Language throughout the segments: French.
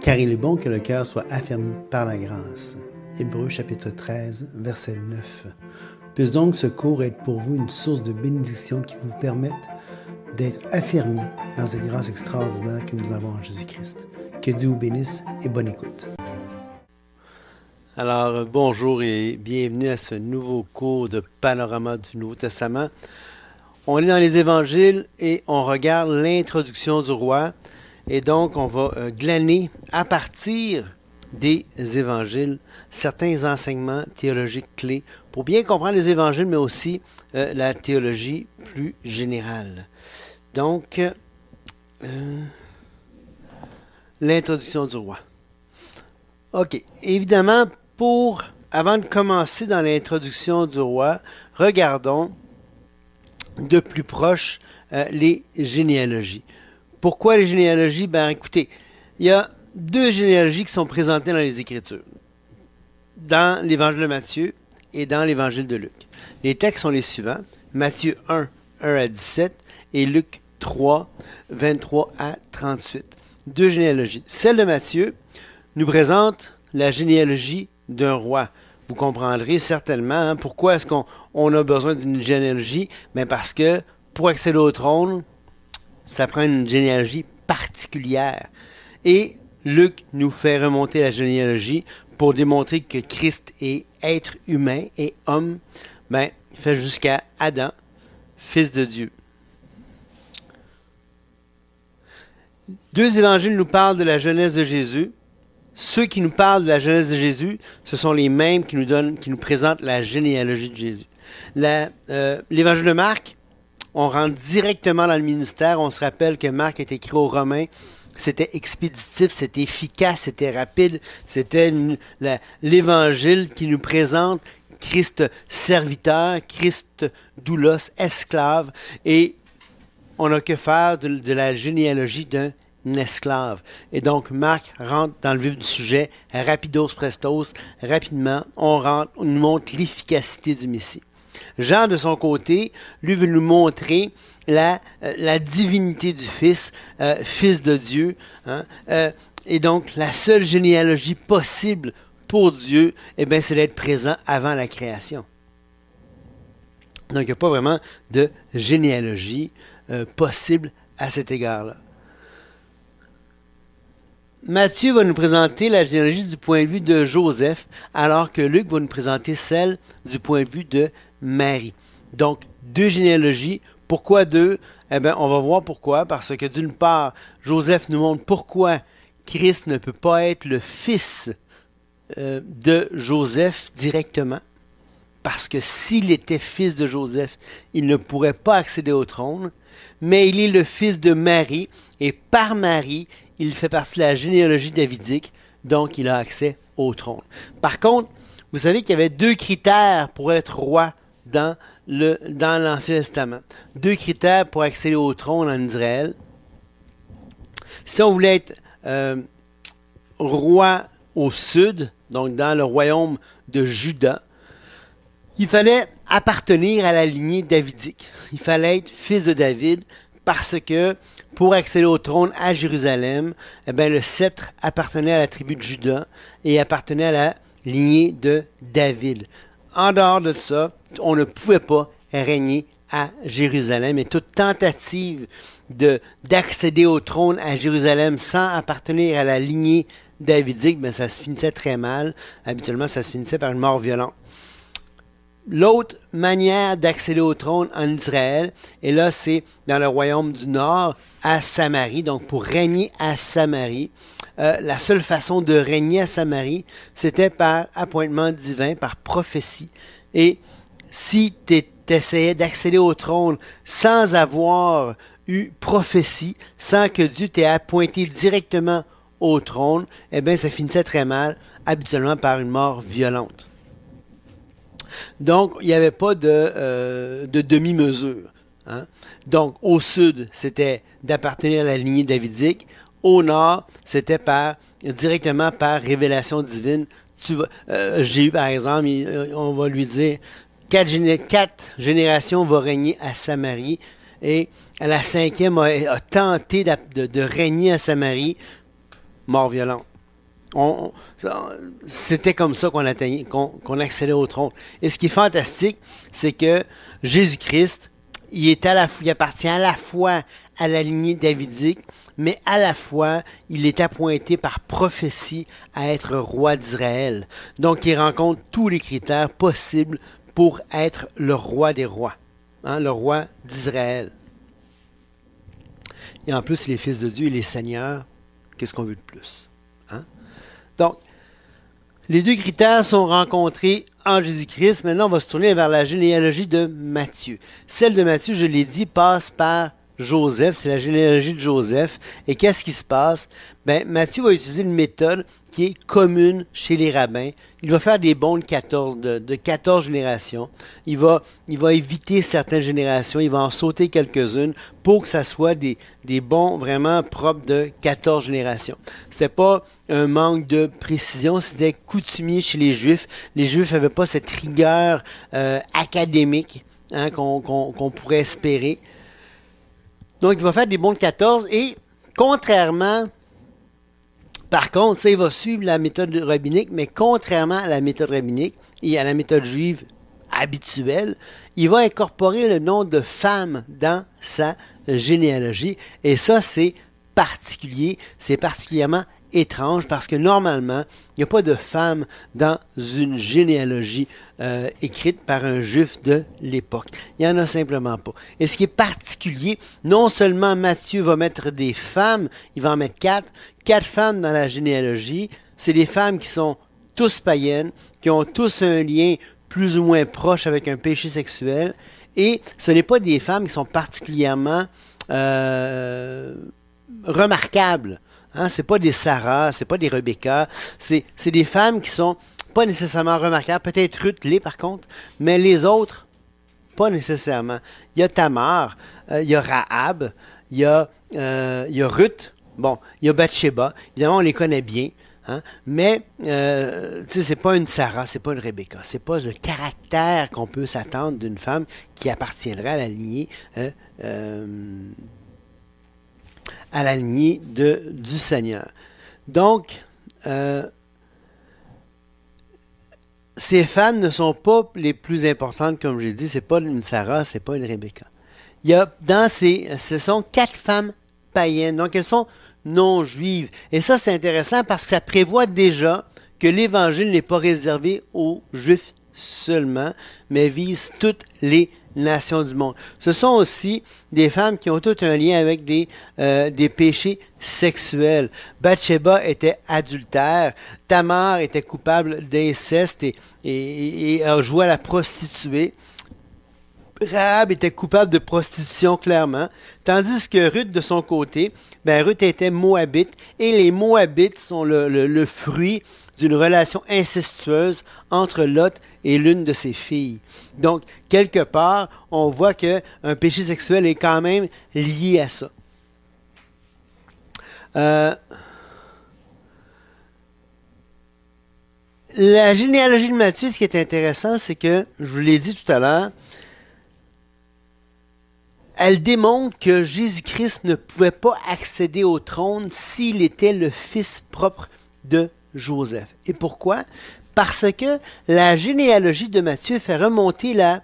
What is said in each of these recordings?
car il est bon que le cœur soit affermi par la grâce. Hébreux chapitre 13, verset 9. Puisse donc ce cours être pour vous une source de bénédiction qui vous permette d'être affermis dans cette grâce extraordinaire que nous avons en Jésus-Christ. Que Dieu vous bénisse et bonne écoute. Alors, bonjour et bienvenue à ce nouveau cours de Panorama du Nouveau Testament. On est dans les Évangiles et on regarde l'introduction du roi. Et donc, on va glaner à partir des Évangiles certains enseignements théologiques clés pour bien comprendre les Évangiles, mais aussi la théologie plus générale. Donc, l'introduction du roi. OK. Évidemment, avant de commencer dans l'introduction du roi, regardons de plus proche les généalogies. Pourquoi les généalogies? Ben, écoutez, il y a deux généalogies qui sont présentées dans les Écritures, dans l'Évangile de Matthieu et dans l'Évangile de Luc. Les textes sont les suivants, Matthieu 1, 1 à 17 et Luc 3, 23 à 38. Deux généalogies. Celle de Matthieu nous présente la généalogie d'un roi. Vous comprendrez certainement pourquoi est-ce qu'on a besoin d'une généalogie. Mais parce que pour accéder au trône, ça prend une généalogie particulière. Et Luc nous fait remonter la généalogie pour démontrer que Christ est être humain et homme. Ben, il fait jusqu'à Adam, fils de Dieu. Deux évangiles nous parlent de la jeunesse de Jésus. Ceux qui nous parlent de la jeunesse de Jésus, ce sont les mêmes qui nous présentent la généalogie de Jésus. L'évangile de Marc, on rentre directement dans le ministère. On se rappelle que Marc est écrit aux Romains. C'était expéditif, c'était efficace, c'était rapide. C'était l'évangile qui nous présente Christ serviteur, Christ doulos, esclave. Et on n'a que faire de la généalogie d'un esclave. Et donc, Marc rentre dans le vif du sujet, rapidos prestos, rapidement, on nous montre l'efficacité du Messie. Jean, de son côté, lui veut nous montrer la divinité du Fils, Fils de Dieu. Et donc, la seule généalogie possible pour Dieu, c'est d'être présent avant la création. Donc, il n'y a pas vraiment de généalogie possible à cet égard-là. Matthieu va nous présenter la généalogie du point de vue de Joseph, alors que Luc va nous présenter celle du point de vue de Marie. Donc, deux généalogies. Pourquoi deux? On va voir pourquoi. Parce que d'une part, Joseph nous montre pourquoi Christ ne peut pas être le fils de Joseph directement. Parce que s'il était fils de Joseph, il ne pourrait pas accéder au trône. Mais il est le fils de Marie, et par Marie, il fait partie de la généalogie davidique, donc il a accès au trône. Par contre, vous savez qu'il y avait deux critères pour être roi dans l'Ancien Testament. Deux critères pour accéder au trône en Israël. Si on voulait être roi au sud, donc dans le royaume de Juda, il fallait appartenir à la lignée davidique. Il fallait être fils de David parce que pour accéder au trône à Jérusalem, le sceptre appartenait à la tribu de Juda et appartenait à la lignée de David. En dehors de ça, on ne pouvait pas régner à Jérusalem. Et toute tentative d'accéder au trône à Jérusalem sans appartenir à la lignée davidique, ça se finissait très mal. Habituellement, ça se finissait par une mort violente. L'autre manière d'accéder au trône en Israël, et là c'est dans le royaume du Nord, à Samarie, donc pour régner à Samarie, la seule façon de régner à Samarie, c'était par appointement divin, par prophétie. Et si tu essayais d'accéder au trône sans avoir eu prophétie, sans que Dieu t'ait appointé directement au trône, ça finissait très mal, habituellement par une mort violente. Donc, il n'y avait pas de demi-mesure. Donc, au sud, c'était d'appartenir à la lignée davidique. Au nord, c'était directement par révélation divine. Jéhu, par exemple, on va lui dire, 4 générations vont régner à Samarie. Et la 5e a tenté de régner à Samarie. Mort violente. C'était comme ça qu'on atteignait, qu'on accédait au trône. Et ce qui est fantastique, c'est que Jésus-Christ, il appartient à la fois à la lignée davidique, mais à la fois, il est appointé par prophétie à être roi d'Israël. Donc, il rencontre tous les critères possibles pour être le roi des rois, hein, le roi d'Israël. Et en plus, il est fils de Dieu, il est Seigneur. Qu'est-ce qu'on veut de plus? Hein? Donc, les deux critères sont rencontrés en Jésus-Christ. Maintenant, on va se tourner vers la généalogie de Matthieu. Celle de Matthieu, je l'ai dit, passe par Joseph. C'est la généalogie de Joseph. Et qu'est-ce qui se passe? Ben, Matthieu va utiliser une méthode qui est commune chez les rabbins. Il va faire des bons de 14 générations. Il va éviter certaines générations. Il va en sauter quelques-unes pour que ça soit des bons vraiment propres de 14 générations. C'était pas un manque de précision, c'était coutumier chez les Juifs. Les Juifs n'avaient pas cette rigueur académique, hein, qu'on pourrait espérer. Donc, il va faire des bons de 14 et contrairement, par contre, ça, il va suivre la méthode rabbinique, mais contrairement à la méthode rabbinique et à la méthode juive habituelle, il va incorporer le nom de femme dans sa généalogie. Et ça, c'est particulier, c'est particulièrement étrange parce que normalement, il n'y a pas de femme dans une généalogie écrite par un juif de l'époque. Il n'y en a simplement pas. Et ce qui est particulier, non seulement Matthieu va mettre des femmes, il va en mettre 4 femmes dans la généalogie, c'est des femmes qui sont tous païennes, qui ont tous un lien plus ou moins proche avec un péché sexuel, et ce n'est pas des femmes qui sont particulièrement remarquables. Hein, c'est pas des Sarah, c'est pas des Rebecca, c'est des femmes qui sont pas nécessairement remarquables, peut-être Ruth l'est par contre, mais les autres, pas nécessairement. Il y a Tamar, il y a Rahab, il y a Ruth, bon, il y a Bathsheba, évidemment on les connaît bien, hein, mais c'est pas une Sarah, c'est pas une Rebecca, c'est pas le caractère qu'on peut s'attendre d'une femme qui appartiendrait à la lignée du Seigneur. Donc, ces femmes ne sont pas les plus importantes, comme j'ai dit, c'est pas une Sarah, c'est pas une Rebecca. Il y a ce sont 4 femmes païennes, donc elles sont non juives. Et ça, c'est intéressant parce que ça prévoit déjà que l'Évangile n'est pas réservé aux Juifs seulement, mais vise toutes les nations du monde. Ce sont aussi des femmes qui ont tout un lien avec des péchés sexuels. Bathsheba était adultère, Tamar était coupable d'inceste et a joué à la prostituée. Rahab était coupable de prostitution clairement, tandis que Ruth de son côté, Ruth était moabite et les moabites sont le fruit d'une relation incestueuse entre Lot et l'une de ses filles. Donc, quelque part, on voit qu'un péché sexuel est quand même lié à ça. La généalogie de Matthieu, ce qui est intéressant, c'est que, je vous l'ai dit tout à l'heure, elle démontre que Jésus-Christ ne pouvait pas accéder au trône s'il était le fils propre de Joseph. Et pourquoi? Parce que la généalogie de Matthieu fait remonter la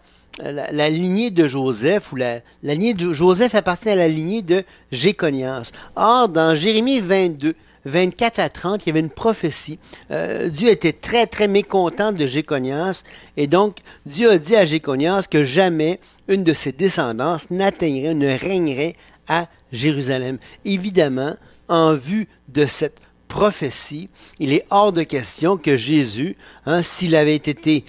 lignée de Joseph, ou la lignée de Joseph appartient à la lignée de Jéconias. Or, dans Jérémie 22, 24 à 30, il y avait une prophétie. Dieu était très, très mécontent de Jéconias, et donc Dieu a dit à Jéconias que jamais une de ses descendances n'atteindrait, ne régnerait à Jérusalem. Évidemment, en vue de cette prophétie, il est hors de question que Jésus, s'il avait été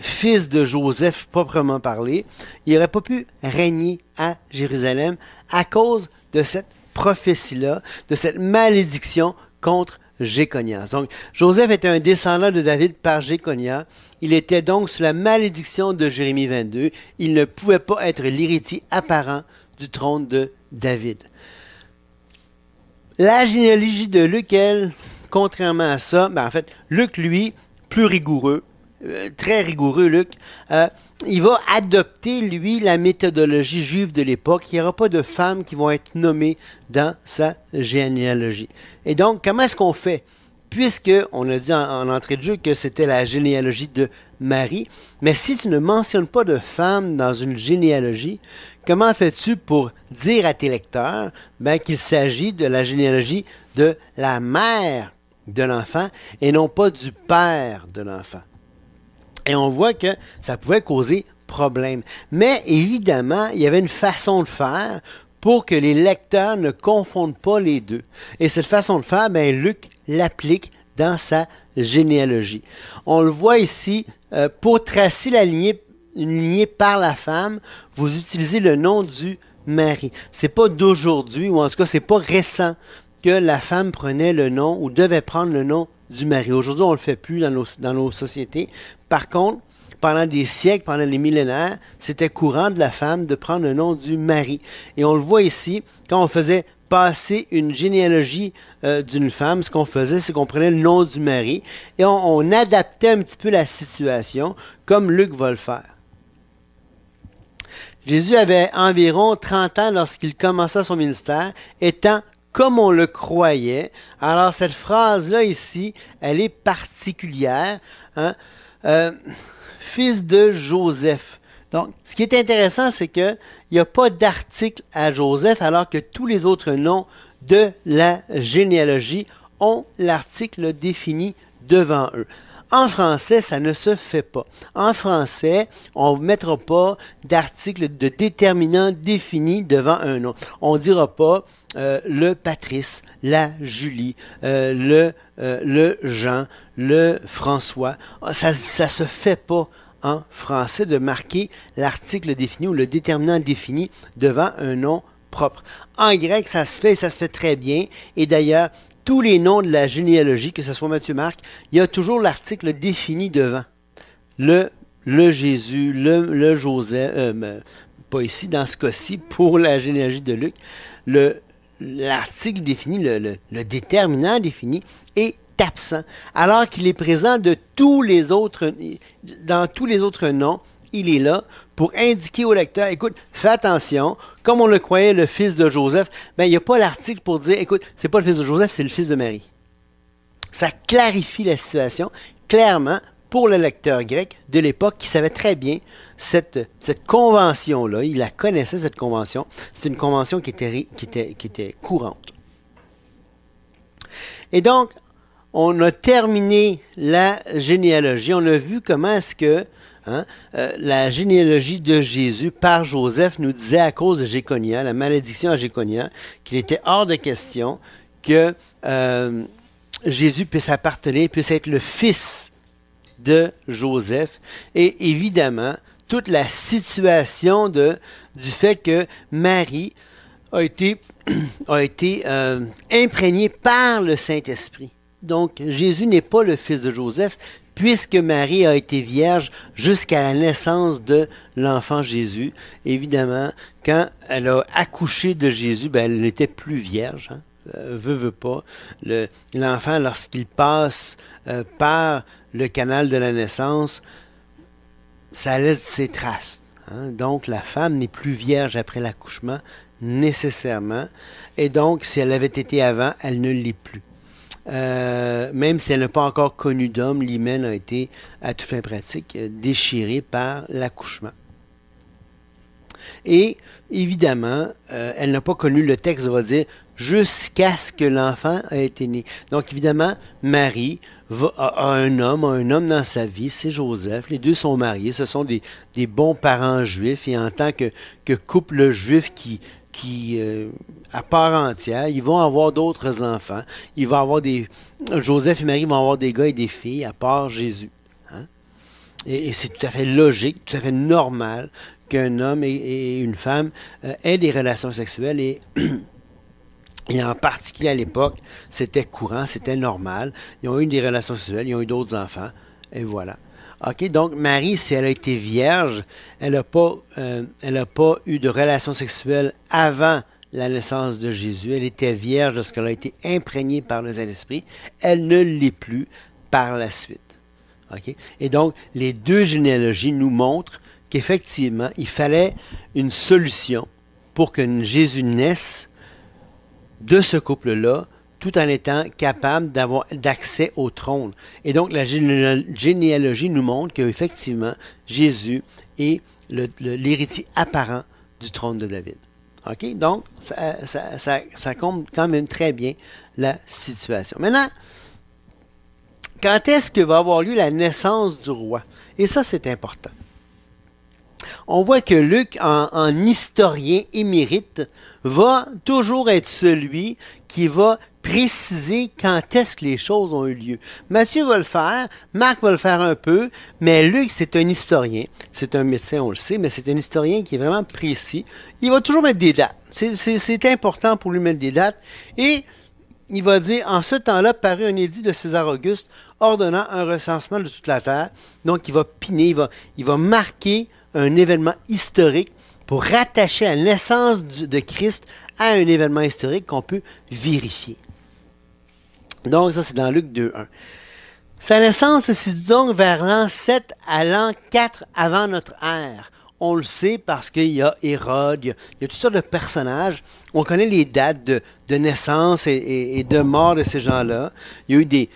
fils de Joseph proprement parlé, il n'aurait pas pu régner à Jérusalem à cause de cette prophétie-là, de cette malédiction contre Jéconias. Donc, Joseph était un descendant de David par Jéconias. Il était donc sous la malédiction de Jérémie 22. Il ne pouvait pas être l'héritier apparent du trône de David. La généalogie de Luc, elle, contrairement à ça, en fait, Luc, lui, plus rigoureux, très rigoureux, Luc, il va adopter, lui, la méthodologie juive de l'époque. Il n'y aura pas de femmes qui vont être nommées dans sa généalogie. Et donc, comment est-ce qu'on fait? puisque on a dit en entrée de jeu que c'était la généalogie de Marie, mais si tu ne mentionnes pas de femme dans une généalogie, comment fais-tu pour dire à tes lecteurs qu'il s'agit de la généalogie de la mère de l'enfant et non pas du père de l'enfant? Et on voit que ça pouvait causer problème. Mais évidemment, il y avait une façon de faire pour que les lecteurs ne confondent pas les deux. Et cette façon de faire, Luc l'applique dans sa généalogie. On le voit ici, pour tracer une lignée par la femme, vous utilisez le nom du mari. C'est pas d'aujourd'hui, ou en tout cas, c'est pas récent que la femme prenait le nom ou devait prendre le nom du mari. Aujourd'hui, on ne le fait plus dans nos sociétés. Par contre, pendant des siècles, pendant les millénaires, c'était courant de la femme de prendre le nom du mari. Et on le voit ici, quand on faisait passer une généalogie d'une femme, ce qu'on faisait, c'est qu'on prenait le nom du mari et on adaptait un petit peu la situation, comme Luc va le faire. Jésus avait environ 30 ans lorsqu'il commença son ministère, étant comme on le croyait. Alors cette phrase-là ici, elle est particulière. Fils de Joseph. Donc, ce qui est intéressant, c'est qu'il n'y a pas d'article à Joseph, alors que tous les autres noms de la généalogie ont l'article défini devant eux. En français, ça ne se fait pas. En français, on ne mettra pas d'article de déterminant défini devant un nom. On ne dira pas le Patrice, la Julie, le Jean, le François. Ça se fait pas en français de marquer l'article défini ou le déterminant défini devant un nom propre. En grec, ça se fait et ça se fait très bien. Et d'ailleurs, tous les noms de la généalogie, que ce soit Matthieu, Marc, il y a toujours l'article défini devant. Le Jésus, le Joseph, pas ici, dans ce cas-ci, pour la généalogie de Luc, l'article défini, le déterminant défini est absent, alors qu'il est présent dans tous les autres noms. Il est là pour indiquer au lecteur, écoute, fais attention, comme on le croyait le fils de Joseph, il n'y a pas l'article pour dire, écoute, c'est pas le fils de Joseph, c'est le fils de Marie. Ça clarifie la situation clairement pour le lecteur grec de l'époque qui savait très bien cette convention-là. Il la connaissait, cette convention. C'est une convention qui était courante. Et donc, on a terminé la généalogie. On a vu comment est-ce que la généalogie de Jésus par Joseph nous disait à cause de Jéconia, la malédiction à Jéconia, qu'il était hors de question que Jésus puisse être le fils de Joseph. Et évidemment, toute la situation du fait que Marie a été imprégnée par le Saint-Esprit. Donc, Jésus n'est pas le fils de Joseph, puisque Marie a été vierge jusqu'à la naissance de l'enfant Jésus. Évidemment, quand elle a accouché de Jésus, elle n'était plus vierge. Veut pas. L'enfant, lorsqu'il passe par le canal de la naissance, ça laisse ses traces. Donc, la femme n'est plus vierge après l'accouchement, nécessairement. Et donc, si elle avait été avant, elle ne l'est plus. Même si elle n'a pas encore connu d'homme, l'hymen a été, à toute fin pratique, déchiré par l'accouchement. Et, évidemment, elle n'a pas connu, le texte va dire, jusqu'à ce que l'enfant ait été né. Donc, évidemment, Marie a un homme dans sa vie, c'est Joseph. Les deux sont mariés, ce sont des bons parents juifs, et en tant que couple juif qui à part entière, ils vont avoir d'autres enfants. Joseph et Marie vont avoir des gars et des filles, à part Jésus. Et c'est tout à fait logique, tout à fait normal qu'un homme et une femme aient des relations sexuelles et en particulier à l'époque, c'était courant, c'était normal. Ils ont eu des relations sexuelles, ils ont eu d'autres enfants, et voilà. OK, donc Marie, si elle a été vierge, elle n'a pas eu de relations sexuelles avant la naissance de Jésus. Elle était vierge lorsqu'elle a été imprégnée par le Saint-Esprit. Elle ne l'est plus par la suite. OK? Et donc, les deux généalogies nous montrent qu'effectivement, il fallait une solution pour que Jésus naisse de ce couple-là tout en étant capable d'avoir d'accès au trône. Et donc, la généalogie nous montre qu'effectivement, Jésus est l'héritier apparent du trône de David. OK? Donc, ça compte quand même très bien la situation. Maintenant, quand est-ce que va avoir lieu la naissance du roi? Et ça, c'est important. On voit que Luc, en historien émérite, va toujours être celui qui va préciser quand est-ce que les choses ont eu lieu. Matthieu va le faire, Marc va le faire un peu, mais Luc, c'est un historien. C'est un médecin, on le sait, mais c'est un historien qui est vraiment précis. Il va toujours mettre des dates. C'est important pour lui mettre des dates. Et il va dire, en ce temps-là, parut un édit de César Auguste ordonnant un recensement de toute la terre. Donc, il va piner, il va marquer un événement historique pour rattacher la naissance de Christ à un événement historique qu'on peut vérifier. Donc, ça, c'est dans Luc 2.1. Sa naissance se situe donc vers l'an 7 à l'an 4 avant notre ère. On le sait parce qu'il y a Hérode, il y a toutes sortes de personnages. On connaît les dates de naissance et de mort de ces gens-là. Il y a eu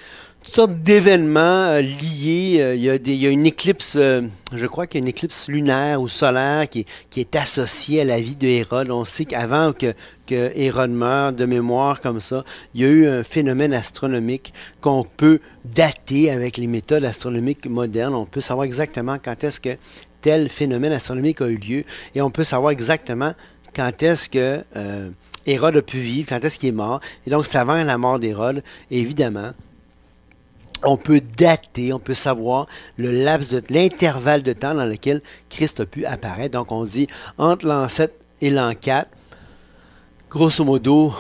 toutes sortes d'événements liés. Il y a une éclipse, je crois qu'il y a une éclipse lunaire ou solaire qui est associée à la vie de Hérode. On sait qu'avant que Hérode meure, de mémoire comme ça, il y a eu un phénomène astronomique qu'on peut dater avec les méthodes astronomiques modernes. On peut savoir exactement quand est-ce que tel phénomène astronomique a eu lieu et on peut savoir exactement quand est-ce que Hérode a pu vivre, quand est-ce qu'il est mort. Et donc, c'est avant la mort d'Hérode, évidemment. On peut dater, on peut savoir le laps de l'intervalle de temps dans lequel Christ a pu apparaître. Donc, on dit entre l'an 7 et l'an 4. Grosso modo,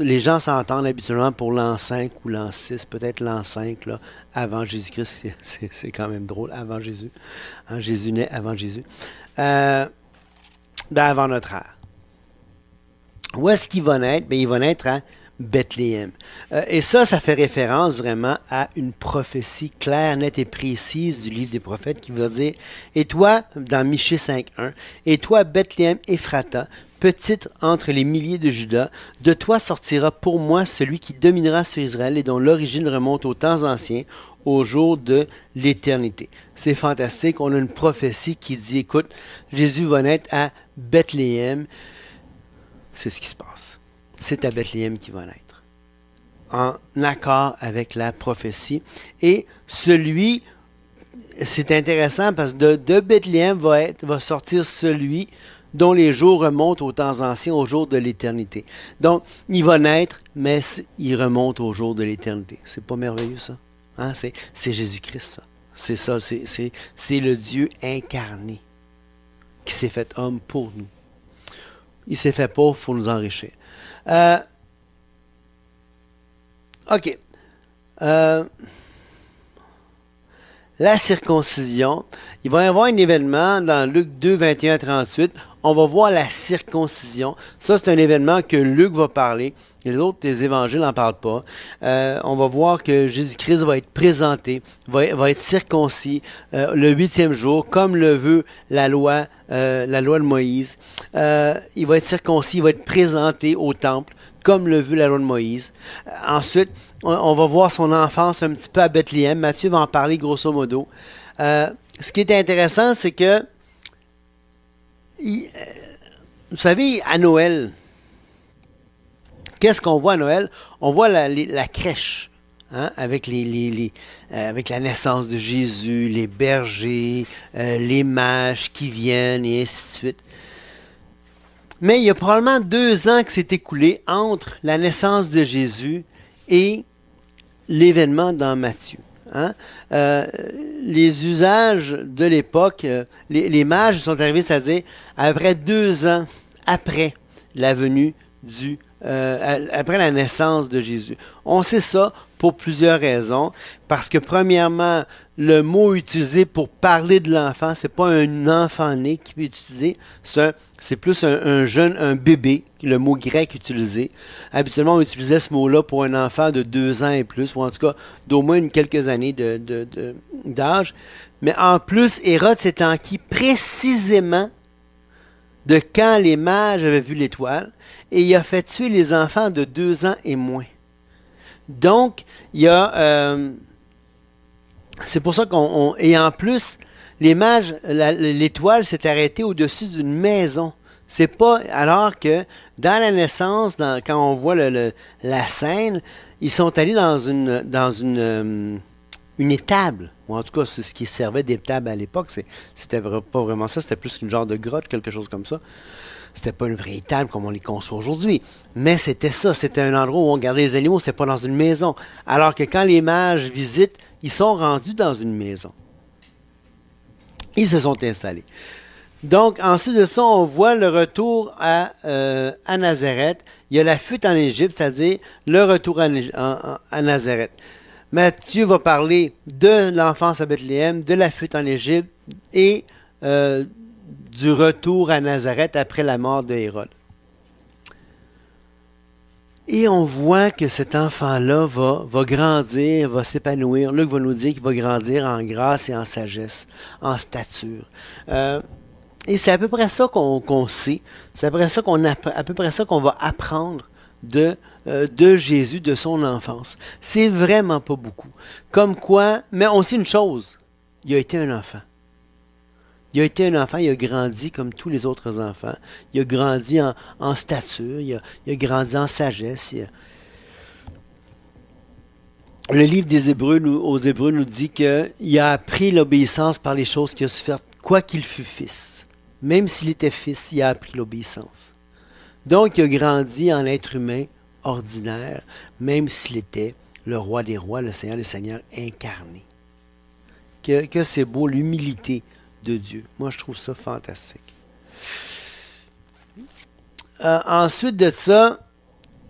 les gens s'entendent habituellement pour l'an 5 ou l'an 6, peut-être l'an 5, là, avant Jésus-Christ. C'est quand même drôle, avant Jésus. Hein, Jésus naît avant Jésus. Avant notre ère. Où est-ce qu'il va naître? Il va naître à Bethléem. Et ça fait référence vraiment à une prophétie claire, nette et précise du livre des prophètes qui va dire « Et toi, dans Michée 5.1, et toi, Bethléem Ephrata, petite entre les milliers de Juda, de toi sortira pour moi celui qui dominera sur Israël et dont l'origine remonte aux temps anciens, au jour de l'éternité. » C'est fantastique. On a une prophétie qui dit, écoute, Jésus va naître à Bethléem. C'est ce qui se passe. C'est à Bethléem qu'il va naître. En accord avec la prophétie. Et c'est intéressant parce que de Bethléem va sortir celui dont les jours remontent aux temps anciens, au jour de l'éternité. Donc, il va naître, mais il remonte au jour de l'éternité. C'est pas merveilleux, ça? Hein? C'est Jésus-Christ, ça. C'est ça, c'est le Dieu incarné qui s'est fait homme pour nous. Il s'est fait pauvre pour nous enrichir. OK. La circoncision. Il va y avoir un événement dans Luc 2, 21 à 38. On va voir la circoncision. Ça, c'est un événement que Luc va parler. Les autres des évangiles n'en parlent pas. On va voir que Jésus-Christ va être présenté, va être circoncis le 8e jour, comme le veut la loi de Moïse. Il va être circoncis, il va être présenté au temple, comme le veut la loi de Moïse. Ensuite, on va voir son enfance un petit peu à Bethléem. Matthieu va en parler grosso modo. Ce qui est intéressant, c'est que, vous savez, à Noël, qu'est-ce qu'on voit à Noël? On voit la crèche, hein, avec avec la naissance de Jésus, les bergers, les mages qui viennent, et ainsi de suite. Mais il y a probablement 2 ans qui s'est écoulé entre la naissance de Jésus et l'événement dans Matthieu. Hein? Les usages de l'époque, les mages sont arrivés, c'est-à-dire à peu près 2 ans après la venue après la naissance de Jésus. On sait ça pour plusieurs raisons, parce que premièrement, le mot utilisé pour parler de l'enfant, c'est pas un enfant né qui peut utiliser, c'est plus un bébé, le mot grec utilisé. Habituellement, on utilisait ce mot-là pour un enfant de 2 ans et plus, ou en tout cas d'au moins quelques années d'âge. Mais en plus, Hérode s'est enquis précisément de quand les mages avaient vu l'étoile, et il a fait tuer les enfants de 2 ans et moins. Donc, il y a... c'est pour ça et en plus, les mages, l'étoile s'est arrêtée au-dessus d'une maison. C'est pas... Alors que dans la naissance, quand on voit la scène, ils sont allés dans une étable. Ou en tout cas, c'est ce qui servait d'étable à l'époque. C'était pas vraiment ça. C'était plus une genre de grotte, quelque chose comme ça. C'était pas une vraie étable comme on les conçoit aujourd'hui. Mais c'était ça. C'était un endroit où on gardait les animaux. C'était pas dans une maison. Alors que quand les mages visitent, ils sont rendus dans une maison. Ils se sont installés. Donc, ensuite de ça, on voit le retour à Nazareth. Il y a la fuite en Égypte, c'est-à-dire le retour à Nazareth. Matthieu va parler de l'enfance à Bethléem, de la fuite en Égypte et du retour à Nazareth après la mort de Hérode. Et on voit que cet enfant-là va grandir, va s'épanouir. Luc va nous dire qu'il va grandir en grâce et en sagesse, en stature. Et c'est à peu près ça qu'on sait. C'est à peu près ça qu'on va apprendre de Jésus, de son enfance. C'est vraiment pas beaucoup. Comme quoi, mais on sait une chose, il a été un enfant. Il a été un enfant, il a grandi comme tous les autres enfants. Il a grandi en stature, il a grandi en sagesse. Le livre des Hébreux, aux Hébreux nous dit qu'il a appris l'obéissance par les choses qu'il a su faire, quoi qu'il fût fils. Même s'il était fils, il a appris l'obéissance. Donc, il a grandi en être humain ordinaire, même s'il était le roi des rois, le Seigneur des seigneurs incarné. Que c'est beau, l'humilité de Dieu. Moi, je trouve ça fantastique. Ensuite de ça,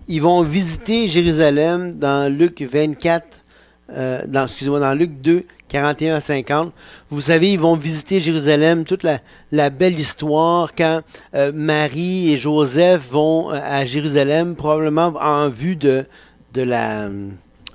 ils vont visiter Jérusalem dans Luc 24, dans Luc 2, 41 à 50. Vous savez, ils vont visiter Jérusalem, toute la belle histoire quand Marie et Joseph vont à Jérusalem, probablement en vue de la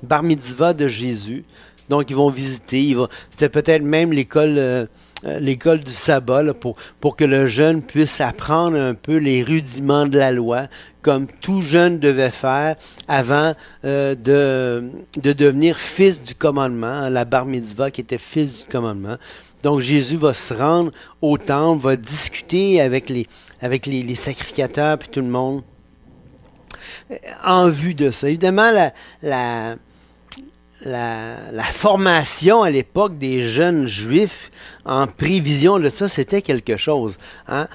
bar mitzvah de Jésus. Donc, ils vont visiter. C'était peut-être même l'école du sabbat là, pour que le jeune puisse apprendre un peu les rudiments de la loi, comme tout jeune devait faire avant de devenir fils du commandement, la bar mitzvah qui était fils du commandement. Donc Jésus va se rendre au temple, va discuter avec les sacrificateurs puis tout le monde en vue de ça. Évidemment, la formation à l'époque des jeunes juifs en prévision de ça, c'était quelque chose. Hein?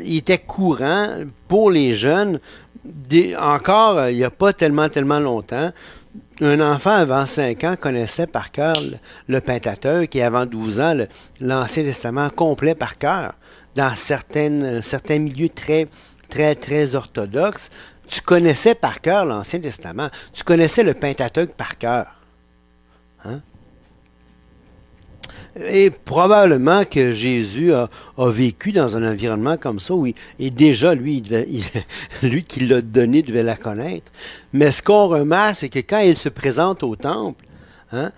Il était courant pour les jeunes, encore il n'y a pas tellement longtemps, un enfant avant 5 ans connaissait par cœur le Pentateuque et avant 12 ans l'Ancien Testament complet par cœur. Dans certains milieux très orthodoxes, tu connaissais par cœur l'Ancien Testament. Tu connaissais le Pentateuque par cœur. Hein? Et probablement que Jésus a vécu dans un environnement comme ça, et déjà, lui qui l'a donné devait la connaître. Mais ce qu'on remarque, c'est que quand il se présente au temple, hein,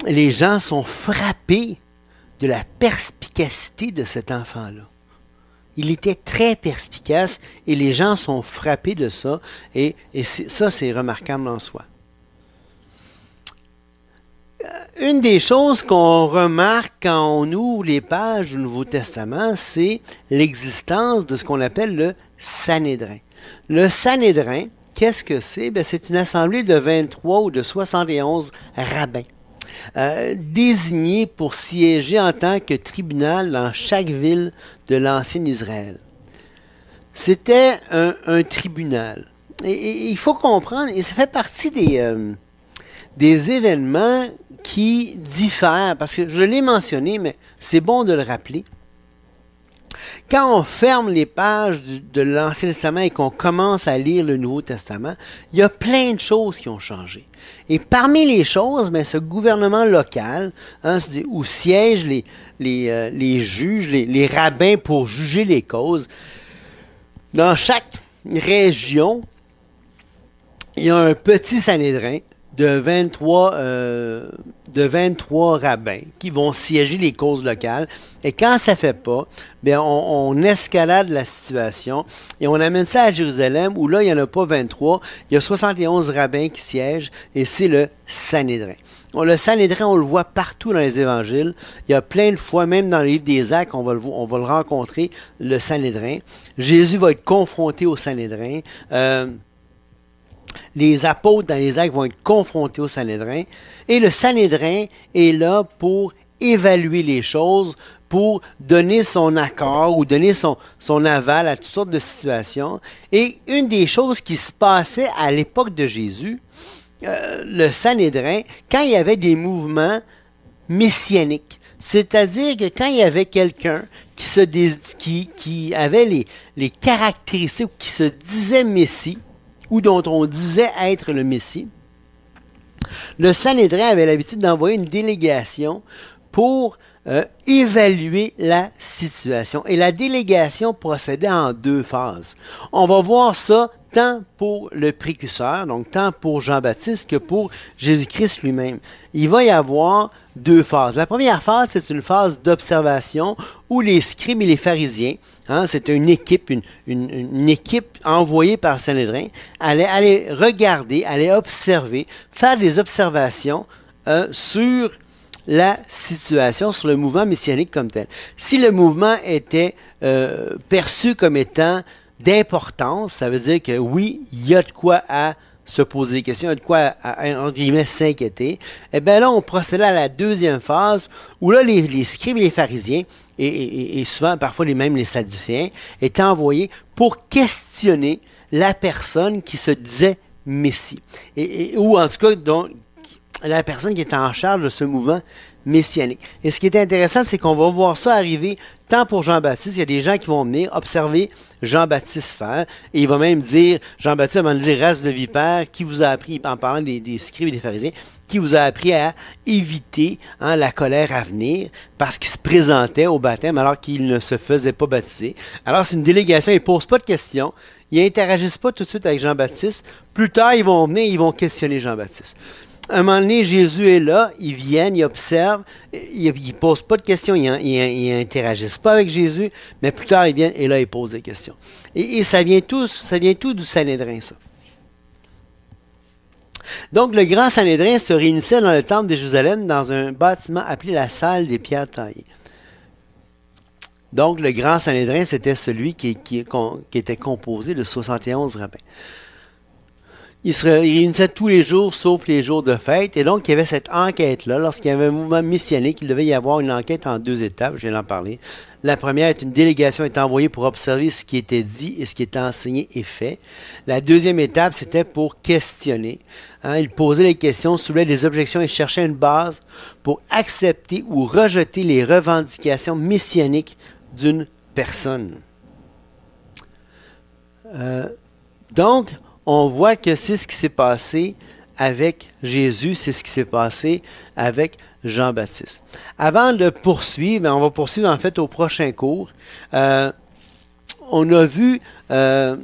les gens sont frappés de la perspicacité de cet enfant-là. Il était très perspicace et les gens sont frappés de ça, et ça, c'est remarquable en soi. Une des choses qu'on remarque quand on ouvre les pages du Nouveau Testament, c'est l'existence de ce qu'on appelle le Sanhédrin. Le Sanhédrin, qu'est-ce que c'est? C'est une assemblée de 23 ou de 71 rabbins, désignés pour siéger en tant que tribunal dans chaque ville de l'ancien Israël. C'était un tribunal. Et il faut comprendre, et ça fait partie des événements qui diffèrent, parce que je l'ai mentionné, mais c'est bon de le rappeler. Quand on ferme les pages de l'Ancien Testament et qu'on commence à lire le Nouveau Testament, il y a plein de choses qui ont changé. Et parmi les choses, ce gouvernement local, hein, où siègent les juges, les rabbins pour juger les causes, dans chaque région, il y a un petit Sanhédrin de 23 de 23 rabbins qui vont siéger les causes locales. Et quand ça ne fait pas, bien, on escalade la situation et on amène ça à Jérusalem où là, il n'y en a pas 23, il y a 71 rabbins qui siègent et c'est le Sanhédrin. Le Sanhédrin, on le voit partout dans les évangiles. Il y a plein de fois, même dans le livre des Actes, on va le rencontrer, le Sanhédrin. Jésus va être confronté au Sanhédrin. Les apôtres dans les Actes vont être confrontés au Sanhédrin. Et le Sanhédrin est là pour évaluer les choses, pour donner son accord ou donner son aval à toutes sortes de situations. Et une des choses qui se passait à l'époque de Jésus, le Sanhédrin, quand il y avait des mouvements messianiques, c'est-à-dire que quand il y avait quelqu'un qui avait les caractéristiques, qui se disait Messie, ou dont on disait être le Messie, le Sanhédrin avait l'habitude d'envoyer une délégation pour évaluer la situation. Et la délégation procédait en 2 phases. On va voir ça tant pour le précurseur, donc tant pour Jean-Baptiste que pour Jésus-Christ lui-même. Il va y avoir 2 phases. La première phase, c'est une phase d'observation où les scribes et les pharisiens, c'est une équipe, une équipe envoyée par le Sanhédrin, allaient aller regarder, allaient observer, faire des observations sur la situation, sur le mouvement messianique comme tel. Si le mouvement était perçu comme étant d'importance, ça veut dire que oui, il y a de quoi à se poser des questions, il y a de quoi à entre guillemets, s'inquiéter. Eh bien là, on procédait à la deuxième phase, où là, les scribes et les pharisiens, et souvent, parfois, même les sadducéens, étaient envoyés pour questionner la personne qui se disait Messie. Ou en tout cas, donc, la personne qui était en charge de ce mouvement messianique. Et ce qui est intéressant, c'est qu'on va voir ça arriver tant pour Jean-Baptiste, il y a des gens qui vont venir observer Jean-Baptiste faire, et il va même dire, Jean-Baptiste va dire, race de vipères, qui vous a appris, en parlant des scribes et des pharisiens, qui vous a appris à éviter la colère à venir, parce qu'il se présentait au baptême alors qu'il ne se faisait pas baptiser. Alors c'est une délégation, ils ne posent pas de questions, ils n'interagissent pas tout de suite avec Jean-Baptiste, plus tard ils vont venir, ils vont questionner Jean-Baptiste. À un moment donné, Jésus est là, ils viennent, ils observent, ils ne posent pas de questions, ils n'interagissent pas avec Jésus, mais plus tard, ils viennent et là, ils posent des questions. Et ça vient tout du Sanhédrin, ça. Donc, le grand Sanhédrin se réunissait dans le temple de Jérusalem dans un bâtiment appelé la salle des pierres taillées. Donc, le grand Sanhédrin, c'était celui qui était composé de 71 rabbins. Il se réunissait tous les jours, sauf les jours de fête. Et donc, il y avait cette enquête-là. Lorsqu'il y avait un mouvement messianique, il devait y avoir une enquête en 2 étapes. Je viens d'en parler. La première est une délégation est envoyée pour observer ce qui était dit et ce qui était enseigné et fait. La deuxième étape, c'était pour questionner. Il posait les questions, soulevait des objections et cherchait une base pour accepter ou rejeter les revendications messianiques d'une personne. Donc, on voit que c'est ce qui s'est passé avec Jésus, c'est ce qui s'est passé avec Jean-Baptiste. Avant de poursuivre, on va poursuivre en fait au prochain cours. On a vu plein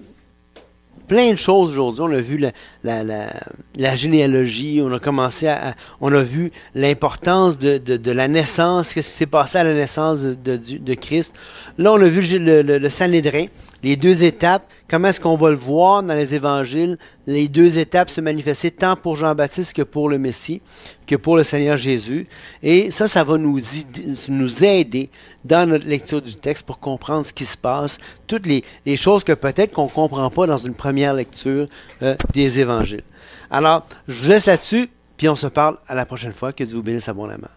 de choses aujourd'hui. On a vu la généalogie, on a vu l'importance de la naissance, qu'est-ce qui s'est passé à la naissance de Christ. Là, on a vu le Sanhédrin, les 2 étapes, comment est-ce qu'on va le voir dans les évangiles, les 2 étapes se manifester tant pour Jean-Baptiste que pour le Messie, que pour le Seigneur Jésus. Et ça va nous aider dans notre lecture du texte pour comprendre ce qui se passe, toutes les choses que peut-être qu'on ne comprend pas dans une première lecture des évangiles. Alors, je vous laisse là-dessus, puis on se parle à la prochaine fois. Que Dieu vous bénisse abondamment.